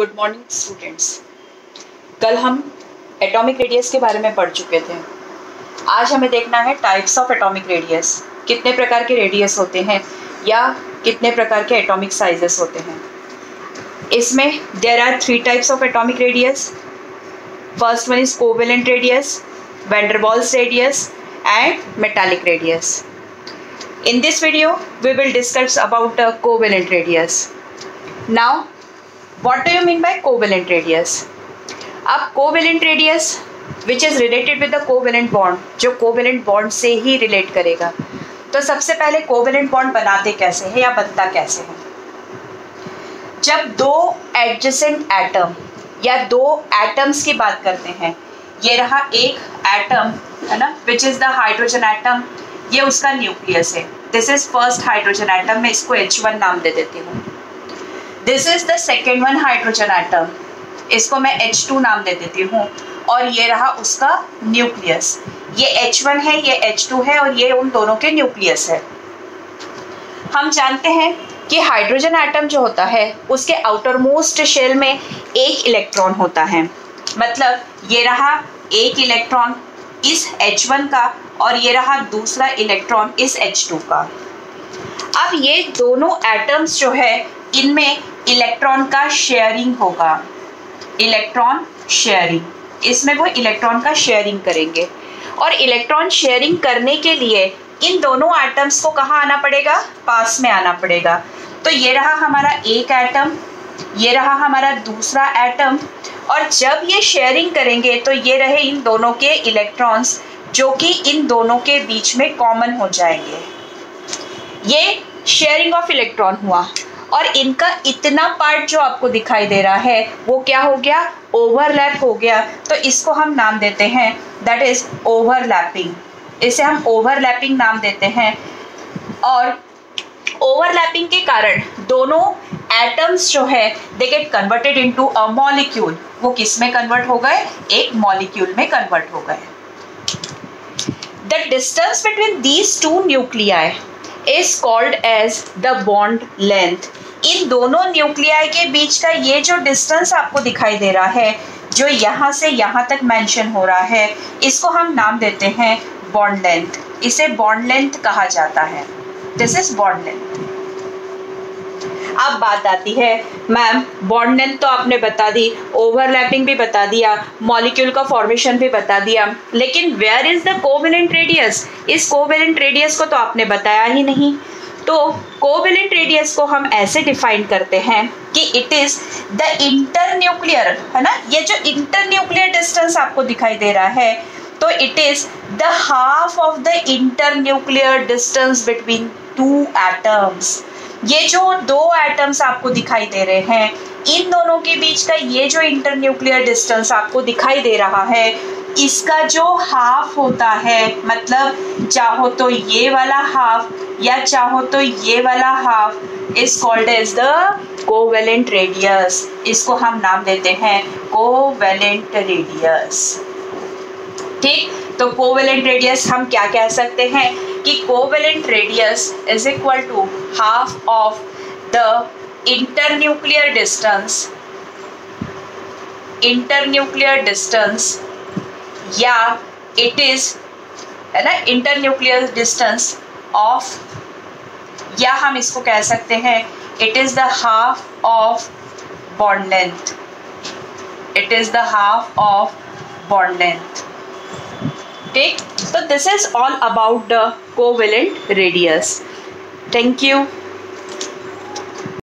Good morning students. कल हम atomic radius के बारे में पढ़ चुके थे। आज हमें देखना है टाइप्स ऑफ एटॉमिक रेडियस, कितने प्रकार के रेडियस होते हैं या कितने प्रकार के एटॉमिक साइजेस होते हैं। इसमें there are 3 types of atomic radius. First one is covalent radius, van der Waals radius and metallic radius. In this video, we will discuss about covalent radius. Now, what do you mean by covalent radius? अब covalent radius, which is related with the covalent bond, जो covalent bond से ही relate करेगा। तो सबसे पहले covalent bond बनाते कैसे हैं या बनता कैसे है? जब दो adjacent atom या दो atoms की बात करते हैं, ये रहा एक atom है ना, which is the hydrogen atom, ये उसका न्यूक्लियस है। This is first hydrogen atom, मैं इसको H1 नाम दे देती हूँ। This is the second one hydrogen atom, इसको मैं H2 नाम दे देती हूँ। और ये रहा उसका न्यूक्लियस, ये H1 है, ये H2 है और ये उन दोनों के न्यूक्लियस है। हम जानते हैं कि हाइड्रोजन एटम जो होता है उसके आउटर मोस्ट शेल में एक इलेक्ट्रॉन होता है। मतलब ये रहा एक इलेक्ट्रॉन इस H1 का और ये रहा दूसरा इलेक्ट्रॉन इस H2 का। अब ये दोनों एटम्स जो है इनमें इलेक्ट्रॉन का शेयरिंग होगा, इलेक्ट्रॉन शेयरिंग, इसमें वो इलेक्ट्रॉन का शेयरिंग करेंगे। और इलेक्ट्रॉन शेयरिंग करने के लिए इन दोनों एटम्स को कहाँ आना पड़ेगा? पास में आना पड़ेगा। तो ये रहा हमारा एक एटम, ये रहा हमारा दूसरा एटम, और जब ये शेयरिंग करेंगे तो ये रहे इन दोनों के इलेक्ट्रॉन्स जो कि इन दोनों के बीच में कॉमन हो जाएंगे। ये शेयरिंग ऑफ इलेक्ट्रॉन हुआ और इनका इतना पार्ट जो आपको दिखाई दे रहा है वो क्या हो गया? ओवरलैप हो गया। तो इसको हम नाम देते हैं दैट इज ओवरलैपिंग, इसे हम ओवरलैपिंग नाम देते हैं। और ओवरलैपिंग के कारण दोनों एटम्स जो है they get converted into a molecule. वो किस में कन्वर्ट हो गए? एक मॉलिक्यूल में कन्वर्ट हो गए। The distance between these two nuclei is called as the bond length. इन दोनों न्यूक्लियाई के बीच का ये जो डिस्टेंस आपको दिखाई दे रहा है, जो यहाँ से यहाँ तक मेंशन हो रहा है, इसको हम नाम देते हैं बॉन्ड लेंथ। इसे बॉन्ड लेंथ कहा जाता है। This is bond length. अब बात आती है, मैम बॉन्ड लेंथ तो आपने बता दी, ओवरलैपिंग भी बता दिया, मॉलिक्यूल का फॉर्मेशन भी बता दिया, लेकिन where is the covalent radius? इस कोवेलेंट रेडियस को तो आपने बताया ही नहीं। तो कोवेलेंट रेडियस को हम ऐसे डिफाइन करते हैं कि इट इज द इंटरन्यूक्लियर, है ना, ये जो इंटरन्यूक्लियर डिस्टेंस आपको दिखाई दे रहा है, तो it is the half of the internuclear distance between two atoms. ये जो दो एटम्स आपको दिखाई दे रहे हैं, इन दोनों के बीच का ये जो इंटरन्यूक्लियर डिस्टेंस आपको दिखाई दे रहा है, इसका जो हाफ होता है, मतलब चाहो तो ये वाला हाफ या चाहो तो ये वाला half, is called as the covalent radius. इसको हम नाम देते हैं कोवेलेंट रेडियस। ठीक, तो कोवेलेंट रेडियस हम क्या कह सकते हैं कि covalent radius is equal to half of the internuclear distance, या इट इज, है ना, इंटरन्यूक्लियर डिस्टेंस ऑफ, या हम इसको कह सकते हैं it is the half of bond length, it is the half of bond length. ठीक, so this is all about the covalent radius. Thank you.